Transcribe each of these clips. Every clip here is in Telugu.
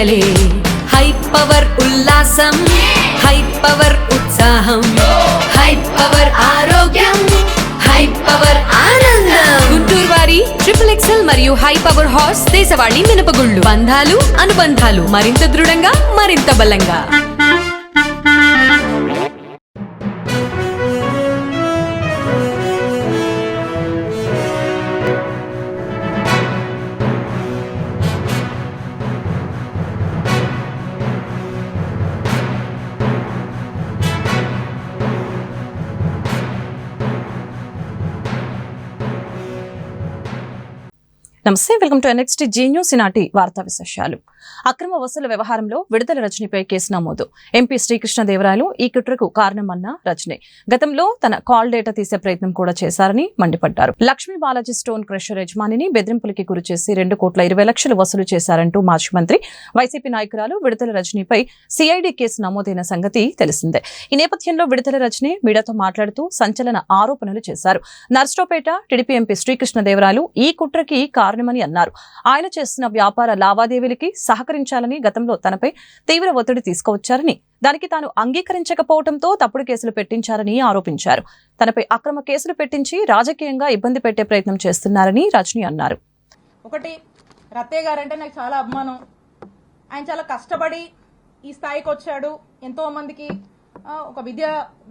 పండగలే హై పవర్ ఉల్లాసం హై పవర్ ఉత్సాహం హై పవర్ ఆరోగ్యం హై పవర్ ఆనందం. గుంటూరు వారి XXL మరియు హై పవర్ హార్స్ దేశవాళీ మినపగుళ్ళు. బంధాలు అనుబంధాలు మరింత దృఢంగా మరింత బలంగా. నమస్తే, welcome to NXT G news. ఈనాటి వార్తా విశేషాలు. అక్రమ వసూలు వ్యవహారంలో విడుదల రజనీపై కేసు నమోదు. ఎంపీ శ్రీకృష్ణదేవరాయలు ఈ కుట్రకు కారణమన్న రజనీ గతంలో తన కాల్ డేటా తీసే ప్రయత్నం కూడా చేశారని మండిపడ్డారు. లక్ష్మీ బాలాజీ స్టోన్ క్రషర్ యజమానిని బెదిరింపులకి గురిచేసి 2,20,00,000 వసూలు చేశారంటూ మాజీ మంత్రి వైసీపీ నాయకురాలు విడుదల రజనీపై సిఐడి కేసు నమోదైన సంగతి తెలిసిందే. ఈ నేపథ్యంలో విడుదల రజనీ మీడియాతో మాట్లాడుతూ సంచలన ఆరోపణలు చేశారు. నర్సరావుపేట టీడీపీ ఎంపీ శ్రీకృష్ణదేవరాయలు ఈ కుట్రకి కారణమని అన్నారు. ఆయన చేస్తున్న వ్యాపార లావాదేవీలకి సహకరించాలని గతంలో తనపై తీవ్ర ఒత్తిడి తీసుకువచ్చారని, దానికి తాను అంగీకరించకపోవడంతో తప్పుడు కేసులు పెట్టించారని ఆరోపించారు. తనపై అక్రమ కేసులు పెట్టించి రాజకీయంగా ఇబ్బంది పెట్టే ప్రయత్నం చేస్తున్నారని రజనీ అన్నారు. ఒకటి, రత్తయ్య గారంటే నాకు చాలా అభిమానం. ఆయన చాలా కష్టపడి ఈ స్థాయికి వచ్చాడు. ఎంతో మందికి ఒక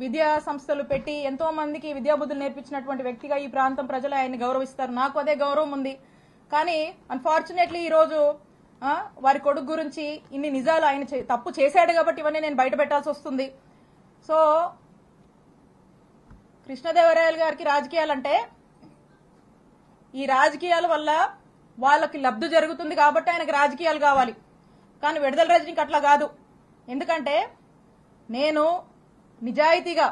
విద్యా సంస్థలు పెట్టి ఎంతో మందికి విద్యాబుద్ధులు నేర్పించినటువంటి వ్యక్తిగా ఈ ప్రాంతం ప్రజలు ఆయన్ని గౌరవిస్తారు. నాకు అదే గౌరవం ఉంది. కానీ అన్ఫార్చునేట్లీ ఈరోజు వారి కొడుకు గురించి ఇన్ని నిజాలు ఆయన తప్పు చేశాడు కాబట్టి ఇవన్నీ నేను బయట పెట్టాల్సి వస్తుంది. సో కృష్ణదేవరాయలు గారికి రాజకీయాలంటే ఈ రాజకీయాల వల్ల వాళ్ళకి లబ్ధి జరుగుతుంది కాబట్టి ఆయనకు రాజకీయాలు కావాలి. కానీ విడుదల రజనీకి అట్లా కాదు. ఎందుకంటే నేను నిజాయితీగా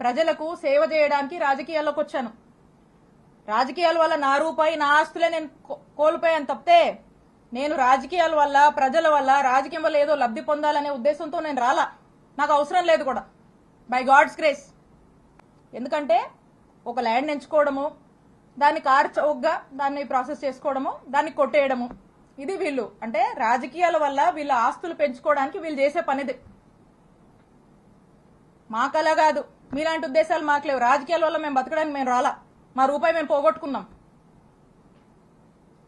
ప్రజలకు సేవ చేయడానికి రాజకీయాల్లోకి వచ్చాను. రాజకీయాల వల్ల నా రూపాయి నా ఆస్తులే నేను కోల్పోయాను తప్పితే నేను రాజకీయాల వల్ల ప్రజల వల్ల రాజకీయం వల్ల ఏదో లబ్ధి పొందాలనే ఉద్దేశంతో నేను రాలా. నాకు అవసరం లేదు కూడా, బై గాడ్స్ గ్రేస్. ఎందుకంటే ఒక ల్యాండ్ ఎంచుకోవడము, దాన్ని కారు చౌకగా దాన్ని ప్రాసెస్ చేసుకోవడము, దాన్ని కొట్టేయడము, ఇది వీళ్ళు అంటే రాజకీయాల వల్ల వీళ్ళ ఆస్తులు పెంచుకోవడానికి వీళ్ళు చేసే పనిది. మాకలా కాదు, మీలాంటి ఉద్దేశాలు మాకు లేవు. రాజకీయాల వల్ల మేము బతకడానికి మేము రాలా. మా రూపాయి మేము పోగొట్టుకున్నాం.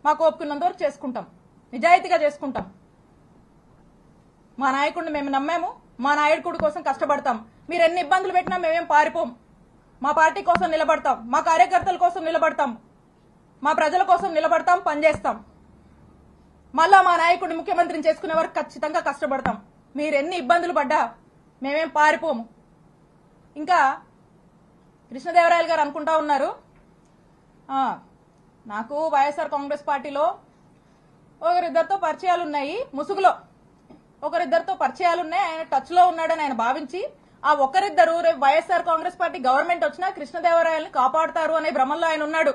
మాకు ఒప్పుకున్నంత వరకు చేసుకుంటాం, నిజాయితీగా చేసుకుంటాం. మా నాయకుడిని మేము నమ్మాము, మా నాయకుడి కోసం కష్టపడతాం. మీరు ఎన్ని ఇబ్బందులు పెట్టినా మేమేం పారిపోం. మా పార్టీ కోసం నిలబడతాం, మా కార్యకర్తల కోసం నిలబడతాం, మా ప్రజల కోసం నిలబడతాం, పనిచేస్తాం. మళ్ళా మా నాయకుడిని ముఖ్యమంత్రిని చేసుకునే వరకు ఖచ్చితంగా కష్టపడతాం. మీరు ఎన్ని ఇబ్బందులు పడ్డా మేమేం పారిపోము. ఇంకా కృష్ణదేవరాయలు గారు అనుకుంటా ఉన్నారు, నాకు వైఎస్ఆర్ కాంగ్రెస్ పార్టీలో ఒకరిద్దరితో పరిచయాలు ఉన్నాయి, ముసుగులో ఒకరిద్దరితో పరిచయాలు ఉన్నాయి, ఆయన టచ్ లో ఉన్నాడని ఆయన భావించి ఆ ఒకరిద్దరు రేపు వైఎస్ఆర్ కాంగ్రెస్ పార్టీ గవర్నమెంట్ వచ్చినా కృష్ణదేవరాయల్ని కాపాడుతారు అనే భ్రమంలో ఆయన ఉన్నాడు.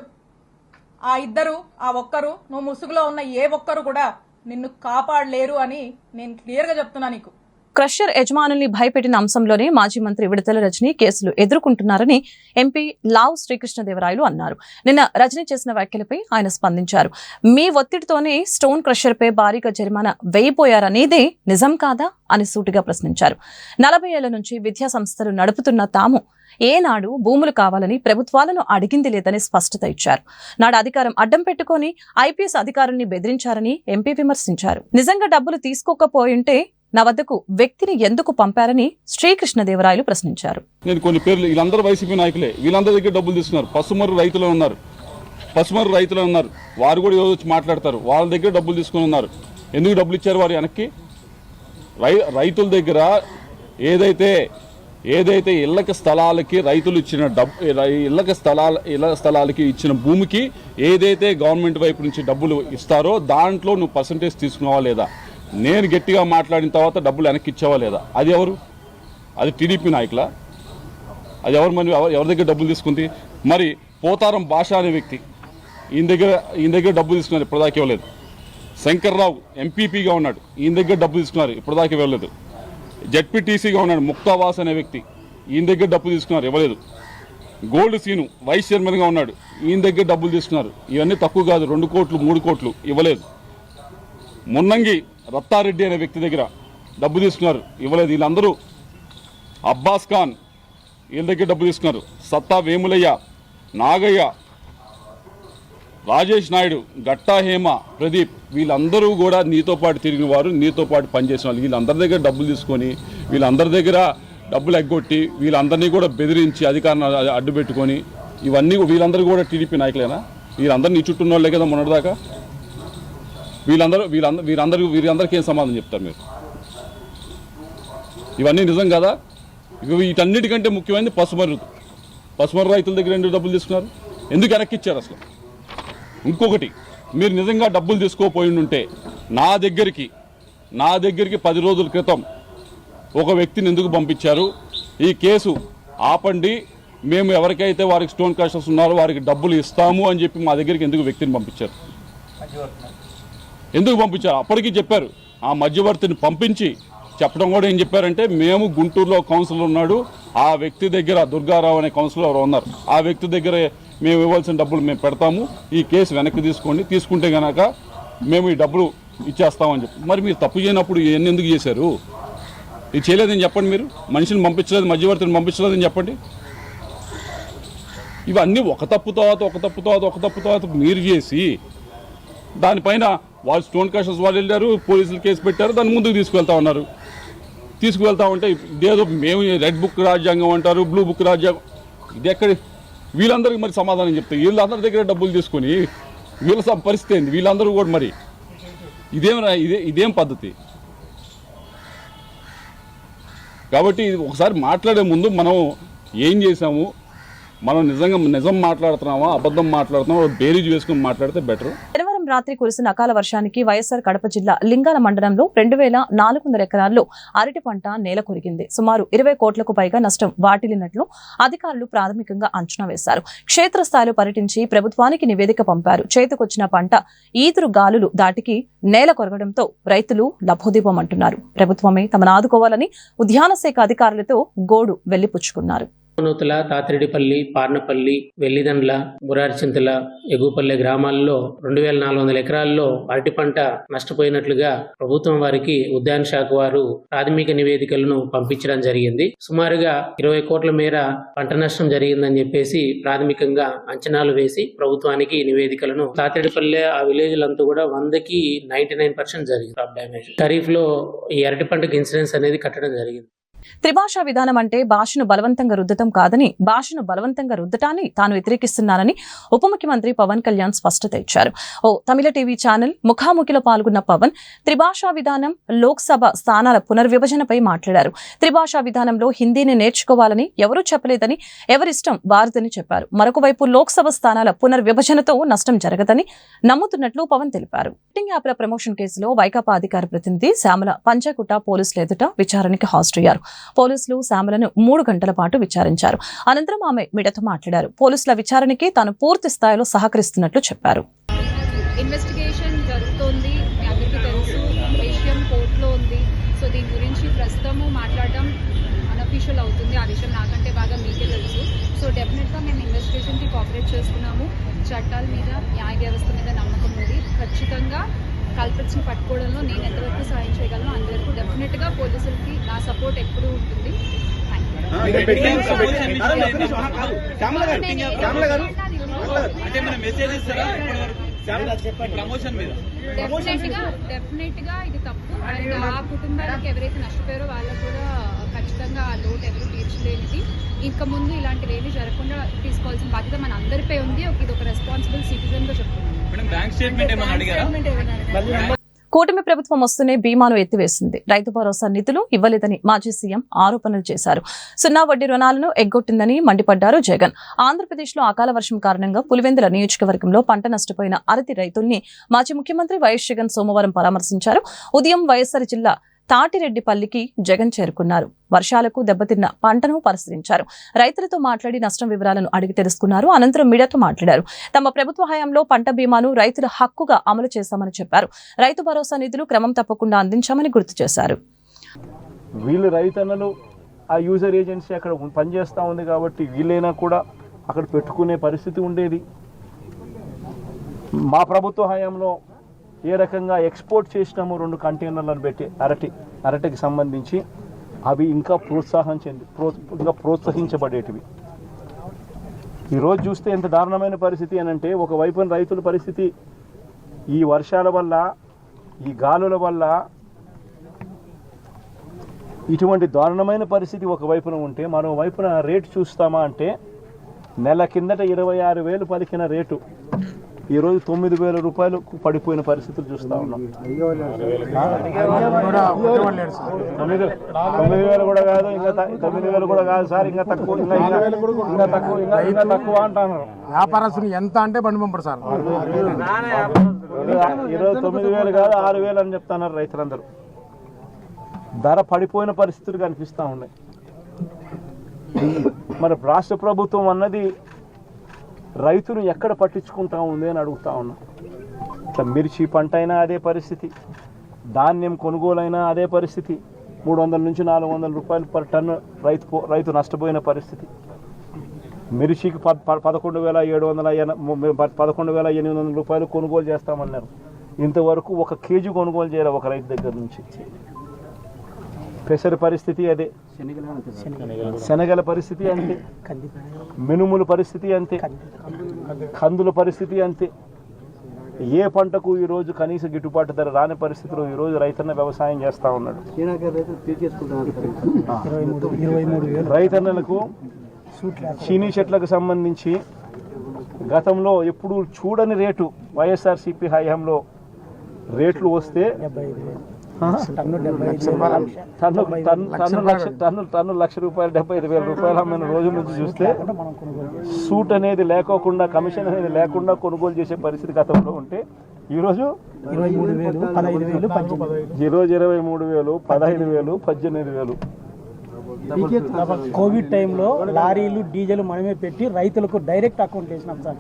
ఆ ఇద్దరు, ఆ ఒక్కరు, నువ్వు ముసుగులో ఉన్న ఏ ఒక్కరు కూడా నిన్ను కాపాడలేరు అని నేను క్లియర్ గా చెప్తున్నా నీకు. క్రషర్ యజమానుల్ని భయపెట్టిన అంశంలోనే మాజీ మంత్రి విడుదల రజనీ కేసులు ఎదుర్కొంటున్నారని ఎంపీ లావు శ్రీకృష్ణదేవరాయలు అన్నారు. నిన్న రజనీ చేసిన వ్యాఖ్యలపై ఆయన స్పందించారు. మీ ఒత్తిడితోనే స్టోన్ క్రషర్ పై భారీగా జరిమానా వేయిపోయారనేదే నిజం కాదా అని సూటిగా ప్రశ్నించారు. 40 ఏళ్ల నుంచి విద్యా సంస్థలు నడుపుతున్న తాము ఏనాడు భూములు కావాలని ప్రభుత్వాలను అడిగింది లేదని స్పష్టత ఇచ్చారు. నాడు అధికారం అడ్డం పెట్టుకుని IPS అధికారుల్ని బెదిరించారని ఎంపీ విమర్శించారు. నిజంగా డబ్బులు తీసుకోకపోయింటే నా వద్దకు వ్యక్తిని ఎందుకు పంపారని శ్రీకృష్ణదేవరాయలు ప్రశ్నించారు. నేను కొన్ని పేర్లు, వీళ్ళందరూ వైసీపీ నాయకులే, వీళ్ళందరి దగ్గర డబ్బులు తీసుకున్నారు. పసుమర్రు రైతులు ఉన్నారు, వారు కూడా ఏదో వచ్చి మాట్లాడతారు. వాళ్ళ దగ్గర డబ్బులు తీసుకుని ఉన్నారు. ఎందుకు డబ్బులు ఇచ్చారు వారు వెనక్కి? రైతుల దగ్గర ఏదైతే ఇళ్ల స్థలాలకి రైతులు ఇచ్చిన ఇళ్ల స్థలాలకి ఇచ్చిన భూమికి ఏదైతే గవర్నమెంట్ వైపు నుంచి డబ్బులు ఇస్తారో దాంట్లో నువ్వు పర్సంటేజ్ తీసుకున్నావా లేదా? నేను గట్టిగా మాట్లాడిన తర్వాత డబ్బులు వెనక్కి ఇచ్చావా లేదా? అది ఎవరు? అది టీడీపీ నాయకులా? అది ఎవరు? మరి ఎవరి దగ్గర డబ్బులు తీసుకుంది? మరి పోతారం భాష అనే వ్యక్తి ఈయన దగ్గర డబ్బులు తీసుకున్నారు, ఇప్పటిదాకా ఇవ్వలేదు. శంకర్రావు ఎంపీపీగా ఉన్నాడు, ఈయన దగ్గర డబ్బులు తీసుకున్నారు, ఇప్పటిదాకా ఇవ్వలేదు. జెడ్పీటీసీగా ఉన్నాడు ముక్తావాస్ అనే వ్యక్తి, ఈయన దగ్గర డబ్బులు తీసుకున్నారు, ఇవ్వలేదు. గోల్డ్ సీను వైస్ చైర్మన్గా ఉన్నాడు, ఈయన దగ్గర డబ్బులు తీసుకున్నారు. ఇవన్నీ తక్కువ కాదు, 2 కోట్లు 3 కోట్లు ఇవ్వలేదు. మున్నంగి రత్తారెడ్డి అనే వ్యక్తి దగ్గర డబ్బు తీసుకున్నారు, ఇవ్వలేదు. వీళ్ళందరూ అబ్బాస్ ఖాన్ వీళ్ళ దగ్గర డబ్బు తీసుకున్నారు. సత్తా వేములయ్య, నాగయ్య, రాజేష్ నాయుడు, గట్టా హేమ, ప్రదీప్ వీళ్ళందరూ కూడా నీతో పాటు తిరిగిన వారు, నీతో పాటు పనిచేసిన వాళ్ళు. వీళ్ళందరి దగ్గర డబ్బులు తీసుకొని వీళ్ళందరి దగ్గర డబ్బులు ఎగ్గొట్టి వీళ్ళందరినీ కూడా బెదిరించి అధికారాన్ని అడ్డు పెట్టుకొని ఇవన్నీ వీళ్ళందరూ కూడా టీడీపీ నాయకులేనా? వీళ్ళందరూ నీ చుట్టూ ఉన్న వాళ్ళే కదా మొన్నటిదాకా. వీరందరికీ ఏం సమాధానం చెప్తారు మీరు? ఇవన్నీ నిజం కదా? వీటన్నిటికంటే ముఖ్యమైనది పసుమర్రు రైతుల దగ్గర ఎందుకు డబ్బులు తీసుకున్నారు? ఎందుకు వెనక్కి ఇచ్చారు అసలు? ఇంకొకటి, మీరు నిజంగా డబ్బులు తీసుకోపోయి ఉంటే నా దగ్గరికి 10 రోజుల క్రితం ఒక వ్యక్తిని ఎందుకు పంపించారు? ఈ కేసు ఆపండి, మేము ఎవరికైతే వారికి స్టోన్ క్రషర్స్ ఉన్నారో వారికి డబ్బులు ఇస్తాము అని చెప్పి మా దగ్గరికి ఎందుకు వ్యక్తిని పంపించారు? ఎందుకు పంపించారు? అప్పటికీ చెప్పారు. ఆ మధ్యవర్తిని పంపించి చెప్పడం కూడా ఏం చెప్పారంటే, మేము గుంటూరులో కౌన్సిలర్ ఉన్నాడు, ఆ వ్యక్తి దగ్గర దుర్గారావు అనే కౌన్సిలర్ ఎవరు ఉన్నారు, ఆ వ్యక్తి దగ్గర మేము ఇవ్వాల్సిన డబ్బులు మేము పెడతాము, ఈ కేసు వెనక్కి తీసుకోండి, తీసుకుంటే కనుక మేము ఈ డబ్బులు ఇచ్చేస్తామని చెప్పి. మరి మీరు తప్పు చేయనప్పుడు ఇవన్నీ ఎందుకు చేశారు? ఇది చేయలేదని చెప్పండి. మీరు మనిషిని పంపించలేదు, మధ్యవర్తిని పంపించలేదని చెప్పండి. ఇవన్నీ ఒక తప్పు తర్వాత మీరు చేసి దానిపైన వాళ్ళు స్టోన్ క్రషర్స్ వాళ్ళు వెళ్ళారు, పోలీసులు కేసు పెట్టారు, దాన్ని ముందుకు తీసుకువెళ్తా ఉంటే ఇదేదో మేము రెడ్ బుక్ రాజ్యాంగం అంటారు, బ్లూ బుక్ రాజ్యాంగం, ఇది ఎక్కడి? వీళ్ళందరికీ మరి సమాధానం చెప్తారు. వీళ్ళందరి దగ్గర డబ్బులు తీసుకొని వీళ్ళ పరిస్థితి ఏంది? వీళ్ళందరూ కూడా మరి ఇదేం పద్ధతి? కాబట్టి ఒకసారి మాట్లాడే ముందు మనం ఏం చేసాము, మనం నిజం మాట్లాడుతున్నామా అబద్ధం మాట్లాడుతున్నామా బేరీజ్ వేసుకుని మాట్లాడితే బెటర్. శనివారం రాత్రి కురిసిన అకాల వర్షానికి వైఎస్ఆర్ కడప జిల్లా లింగాల మండలంలో 2400 ఎకరాల్లో అరటి పంట నేల కొరిగింది. సుమారు 20 కోట్లకు పైగా నష్టం వాటిల్లినట్లు అధికారులు ప్రాథమికంగా అంచనా వేశారు. క్షేత్రస్థాయిలో పర్యటించి ప్రభుత్వానికి నివేదిక పంపారు. చేతికొచ్చిన పంట ఈదురు గాలులు దాటికి నేల కొరగడంతో రైతులు లభోదీపమంటున్నారు. ప్రభుత్వమే తమను ఆదుకోవాలని ఉద్యాన శాఖ అధికారులతో గోడు వెళ్లిపుచ్చుకున్నారు. నూతల, తాతిరెడ్డిపల్లి, పార్నపల్లి, వెల్లిదండ్ల, మురారిచింతల, ఎగుపల్లె గ్రామాల్లో 2400 ఎకరాల్లో అరటి పంట నష్టపోయినట్లుగా ప్రభుత్వం వారికి ఉద్యాన శాఖ వారు ప్రాథమిక నివేదికలను పంపించడం జరిగింది. సుమారుగా 20 కోట్ల మేర పంట నష్టం జరిగిందని చెప్పేసి ప్రాథమికంగా అంచనాలు వేసి ప్రభుత్వానికి నివేదికలను తాతిరెడ్డిపల్లె ఆ విలేజ్లంతా కూడా 100కి 99% జరిగింది క్రాప్ డ్యామేజ్. ఖరీఫ్ లో ఈ అరటి పంటకు ఇన్సూరెన్స్ అనేది కట్టడం జరిగింది. త్రిభాషా విధానం అంటే భాషను బలవంతంగా రుద్దటం కాదని, భాషను బలవంతంగా రుద్దటాన్ని తాను వ్యతిరేకిస్తున్నానని ఉప ముఖ్యమంత్రి పవన్ కళ్యాణ్ స్పష్టత ఇచ్చారు. ఓ తమిళ టీవీ ఛానల్ ముఖాముఖిలో పాల్గొన్న పవన్ త్రిభాషా విధానం, లోక్సభ స్థానాల పునర్విభజనపై మాట్లాడారు. త్రిభాషా విధానంలో హిందీని నేర్చుకోవాలని ఎవరూ చెప్పలేదని, ఎవరిష్టం వారిదని చెప్పారు. మరొక వైపు లోక్సభ స్థానాల పునర్విభజనతో నష్టం జరగదని నమ్ముతున్నట్లు పవన్ తెలిపారు. బెట్టింగ్ యాప్ల ప్రమోషన్ కేసులో వైకాపా అధికార ప్రతినిధి శ్యామల పంజాగుట్ట పోలీసుల ఎదుట విచారణకి హాజరయ్యారు. పోలీసులు శ్యామలను 3 గంటల పాటు విచారించారు. అనంతరం ఆమె మీడియాతో మాట్లాడారు. పోలీసుల విచారణకి తాను పూర్తి స్థాయిలో సహకరిస్తున్నట్లు చెప్పారు. ఇన్వెస్టిగేషన్ జరుగుతోంది, మీ అందరికీ తెలుసు, విషయం కోర్టులో ఉంది. సో దీని గురించి ప్రస్తుతము మాట్లాడడం అన్అఫీషియల్ అవుతుంది. ఆ విషయం నాకంటే బాగా మీకే తెలుసు. సో డెఫినెట్గా మేము ఇన్వెస్టిగేషన్కి కోఆపరేట్ చేస్తున్నాము. చట్టాల మీద, న్యాయ వ్యవస్థ మీద నమ్మకం ఉంది. ఖచ్చితంగా కల్ప్రిట్స్ని పట్టుకోవడంలో నేను ఎంతవరకు సాయం చేయగలను అంతవరకు డెఫినెట్గా పోలీసులకి నా సపోర్ట్ ఎప్పుడూ ఉంటుంది. డెఫినెట్గా ఇది తప్పు. అండ్ ఆ కుటుంబాలకు ఎవరైతే నష్టపోయారో వాళ్ళకు కూడా ఖచ్చితంగా ఆ లోటు ఎవరు తీర్చలేనిది. ఇంకా ముందు ఇలాంటివి ఏమీ జరగకుండా తీసుకోవాల్సిన బాధ్యత మన అందరిపై ఉంది. ఇది ఒక రెస్పాన్సిబుల్ సిటిజన్గా చెప్తున్నాను. కూటమి ప్రభుత్వం వస్తూనే బీమాను ఎత్తివేసింది. రైతు భరోసా నిధులు ఇవ్వలేదని మాజీ సీఎం ఆరోపణలు చేశారు. 0 వడ్డీ రుణాలను ఎగ్గొట్టిందని మండిపడ్డారు జగన్. ఆంధ్రప్రదేశ్లో అకాల వర్షం కారణంగా పులివెందుల నియోజకవర్గంలో పంట నష్టపోయిన అరటి రైతుల్ని మాజీ ముఖ్యమంత్రి వైఎస్ జగన్ సోమవారం పరామర్శించారు. ఉదయం వైఎస్ఆర్ జిల్లా తాటిరెడ్డిపల్లికి జగన్ చేరుకున్నారు. వర్షాలకు దెబ్బతిన్న పంటను పరిశీలించారు. రైతులతో మాట్లాడి నష్టం వివరాలను అడిగి తెలుసుకున్నారు. అనంతరం మీడియాతో మాట్లాడారు. తమ ప్రభుత్వ హయాంలో పంట బీమాను రైతుల హక్కుగా అమలు చేశామని చెప్పారు. రైతు భరోసా నిధులు క్రమం తప్పకుండా అందించామని గుర్తు చేశారు. వీళ్ళు రైతన్నలు ఆ యూజర్ ఏజెన్సీ అక్కడ పనిచేస్తూ ఉంది కాబట్టి వీళ్ళైనా కూడా అక్కడ పెట్టుకునే పరిస్థితి ఉండేది. మా ప్రభుత్వ హయాంలో ఏ రకంగా ఎక్స్పోర్ట్ చేసినాము 2 కంటైనర్లను పెట్టి అరటికి సంబంధించి అవి ఇంకా ప్రోత్సహించబడేటివి. ఈరోజు చూస్తే ఎంత దారుణమైన పరిస్థితి అని అంటే, ఒకవైపున రైతుల పరిస్థితి ఈ వర్షాల వల్ల, ఈ గాలుల వల్ల ఇటువంటి దారుణమైన పరిస్థితి ఒకవైపున ఉంటే, మరోవైపున రేటు చూస్తామా అంటే నెల కిందట 26,000 పలికిన రేటు ఈరోజు 9,000 రూపాయలకు పడిపోయిన పరిస్థితులు చూస్తూ ఉన్నాం. 9,000 కూడా కాదు, ఇంకా 9,000 కూడా కాదు సార్, ఇంకా తక్కువ అంటున్నారు. వ్యాపారస్తులు ఎంత అంటే బండి పంపడు సార్. ఈరోజు 9,000 కాదు 6,000 అని చెప్తున్నారు రైతులందరూ. ధర పడిపోయిన పరిస్థితులు కనిపిస్తూ ఉన్నాయి. మరి రాష్ట్ర ప్రభుత్వం అన్నది రైతును ఎక్కడ పట్టించుకుంటా ఉంది అని అడుగుతా ఉన్నా. ఇట్లా మిర్చి పంట అయినా అదే పరిస్థితి, ధాన్యం కొనుగోలైనా అదే పరిస్థితి. 300 నుంచి 400 రూపాయలు పర్ టన్ను రైతు నష్టపోయిన పరిస్థితి. మిర్చికి 11,800 రూపాయలు కొనుగోలు చేస్తామన్నారు. ఇంతవరకు 1 కేజీ కొనుగోలు చేయాలి ఒక రైతు దగ్గర నుంచి. పెసర పరిస్థితి అదే, శనగల పరిస్థితి అంతే, మినుముల పరిస్థితి అంతే, కందుల పరిస్థితి అంతే. ఏ పంటకు ఈరోజు కనీస గిట్టుబాటు ధర రాని పరిస్థితిలో ఈరోజు రైతన్న వ్యవసాయం చేస్తూ ఉన్నాడు. రైతన్నలకు చీనీ చెట్లకు సంబంధించి గతంలో ఎప్పుడు చూడని రేటు వైఎస్ఆర్సీపీ హయాంలో రేట్లు వస్తే టన్ను ₹1,00,000 75,000 రూపాయలు అమ్మిన రోజు నుంచి చూస్తే సూట్ అనేది లేకోకుండా, కమిషన్ అనేది లేకుండా కొనుగోలు చేసే పరిస్థితి గతంలో ఉంటే ఈరోజు 23,000, 15,000, 18,000. కోవిడ్ టైంలో లారీలు డీజిల్ మనమే పెట్టి రైతులకు డైరెక్ట్ అకౌంట్ వేసినాం సార్.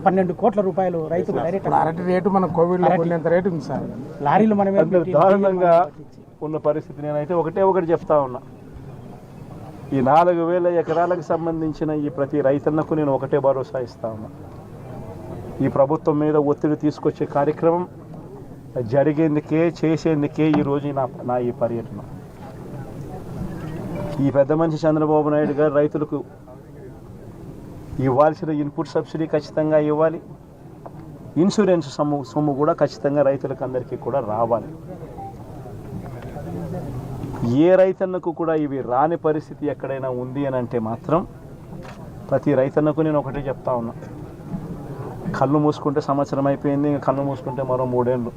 12 కోట్ల రూపాయలు రైతులు డైరెక్ట్. అరటి రేటు మన కోవిడ్ లో కొనేంత రేటు ఉంది సార్. లారీలు మనమే దారుణంగా ఉన్న పరిస్థితి. నేనైతే ఒకటి చెప్తా ఉన్నా, ఈ 4,000 ఎకరాలకు సంబంధించిన ఈ ప్రతి రైతన్నకు నేను ఒకటే భరోసా ఇస్తా ఉన్నా. ఈ ప్రభుత్వం మీద ఒత్తిడి తీసుకొచ్చే కార్యక్రమం జరిగేందుకే, చేసేందుకే ఈరోజు నా ఈ పర్యటన. ఈ పెద్ద మనిషి చంద్రబాబు నాయుడు గారు రైతులకు ఇవ్వాల్సిన ఇన్పుట్ సబ్సిడీ ఖచ్చితంగా ఇవ్వాలి, ఇన్సూరెన్స్ సొమ్ము కూడా ఖచ్చితంగా రైతులకు అందరికీ కూడా రావాలి. ఏ రైతన్నకు కూడా ఇవి రాని పరిస్థితి ఎక్కడైనా ఉంది అని అంటే మాత్రం ప్రతి రైతన్నకు నేను ఒకటే చెప్తా ఉన్నా, కళ్ళు మూసుకుంటే సంవత్సరం అయిపోయింది, కళ్ళు మూసుకుంటే మరో 3 ఏళ్ళు.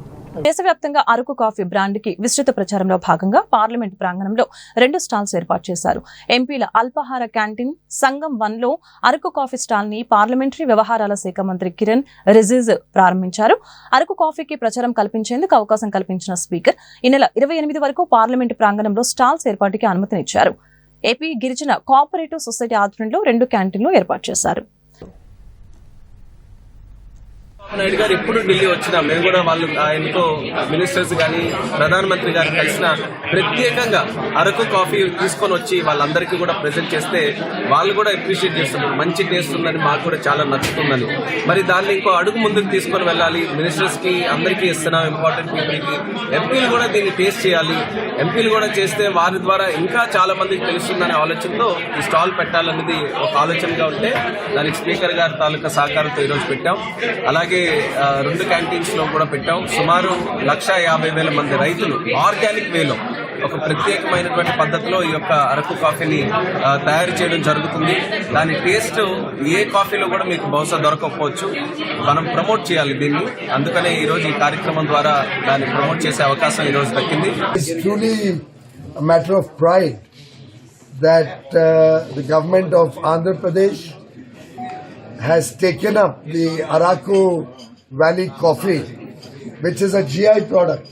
దేశవ్యాప్తంగా అరకు కాఫీ బ్రాండ్ కి విస్తృత ప్రచారంలో భాగంగా పార్లమెంట్ ప్రాంగణంలో 2 స్టాల్స్ ఏర్పాటు చేశారు. ఎంపీల అల్పాహార క్యాంటీన్ సంఘం 1లో అరకు కాఫీ స్టాల్ ని పార్లమెంటరీ వ్యవహారాల శాఖ మంత్రి కిరణ్ రిజిజు ప్రారంభించారు. అరకు కాఫీకి ప్రచారం కల్పించేందుకు అవకాశం కల్పించిన స్పీకర్ ఈ నెల 28 వరకు పార్లమెంట్ ప్రాంగణంలో స్టాల్స్ ఏర్పాటుకి అనుమతినిచ్చారు. ఏపీ గిరిజన కోఆపరేటివ్ సొసైటీ ఆధ్వర్యంలో 2 క్యాంటీన్లు ఏర్పాటు చేశారు. నాయుడు గారు ఎప్పుడు ఢిల్లీ వచ్చినా మేము కూడా ఆయనతో మినిస్టర్స్ కానీ ప్రధానమంత్రి గారు కలిసిన ప్రత్యేకంగా అరకు కాఫీ తీసుకొని వచ్చి వాళ్ళందరికీ కూడా ప్రెజెంట్ చేస్తే వాళ్ళు కూడా అప్రిషియేట్ చేస్తున్నారు. మంచి టేస్ట్ ఉందని, మాకు కూడా చాలా నచ్చుతుందని. మరి దాన్ని ఇంకో అడుగు ముందుకు తీసుకొని వెళ్ళాలి. మినిస్టర్స్ కి అందరికీ ఇస్తున్నాం, ఇంపార్టెంట్ పీపుల్కి. ఎంపీలు కూడా దీన్ని టేస్ట్ చేయాలి. ఎంపీలు కూడా చేస్తే వారి ద్వారా ఇంకా చాలా మందికి తెలుస్తుందనే ఆలోచనతో ఈ స్టాల్ పెట్టాలన్నది ఒక ఆలోచనగా ఉంటే దానికి స్పీకర్ గారి తాలూకా సహకారంతో ఈరోజు పెట్టాం. అలాగే 2 క్యాంటీన్స్ లో కూడా పెట్టాం. సుమారు 150,000 మంది రైతులు ఆర్గానిక్ వేలో ఒక ప్రత్యేకమైనటువంటి పద్ధతిలో ఈ యొక్క అరకు కాఫీని తయారు చేయడం జరుగుతుంది. దాని టేస్ట్ ఏ కాఫీలో కూడా మీకు బహుశా దొరకకపోవచ్చు. మనం ప్రమోట్ చేయాలి దీన్ని. అందుకనే ఈ రోజు ఈ కార్యక్రమం ద్వారా దాన్ని ప్రమోట్ చేసే అవకాశం ఈ రోజు దక్కింది. It's truly a matter of pride that the government of Andhra Pradesh has taken up the Araku Valley coffee, which is a GI product,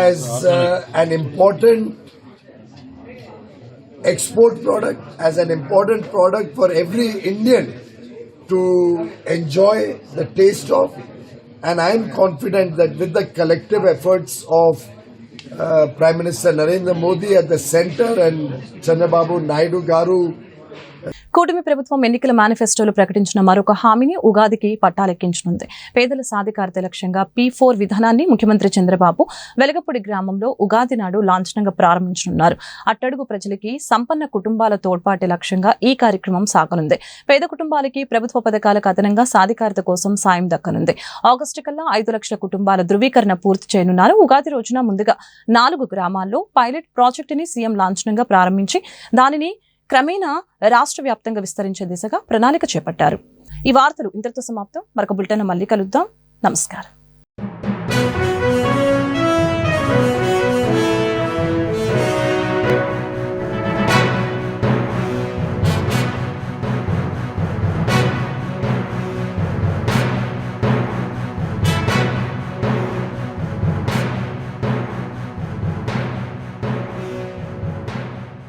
as an important export product, as an important product for every Indian to enjoy the taste of. And I am confident that with the collective efforts of Prime Minister Narendra Modi at the center and Chandrababu Naidu Garu కూటమి ప్రభుత్వం ఎన్నికల మేనిఫెస్టోలో ప్రకటించిన మరొక హామీని ఉగాదికి పట్టాలెక్కించనుంది. పేదల సాధికారత లక్ష్యంగా P4 విధానాన్ని ముఖ్యమంత్రి చంద్రబాబు వెలగపూడి గ్రామంలో ఉగాది నాడు లాంఛనంగా ప్రారంభించనున్నారు. అట్టడుగు ప్రజలకి సంపన్న కుటుంబాల తోడ్పాటి లక్ష్యంగా ఈ కార్యక్రమం సాగనుంది. పేద కుటుంబాలకి ప్రభుత్వ పథకాలకు అదనంగా సాధికారత కోసం సాయం దక్కనుంది. ఆగస్టు కల్లా 5 లక్షల కుటుంబాల ధృవీకరణ పూర్తి చేయనున్నారు. ఉగాది రోజున ముందుగా 4 గ్రామాల్లో పైలట్ ప్రాజెక్టుని సీఎం లాంఛనంగా ప్రారంభించి దానిని క్రమేణా రాష్ట్ర వ్యాప్తంగా విస్తరించే దిశగా ప్రణాళిక చేపట్టారు. ఈ వార్తలు ఇంతటితో సమాప్తం. మరొక బులెటిన్ మళ్ళీ కలుద్దాం. నమస్కారం.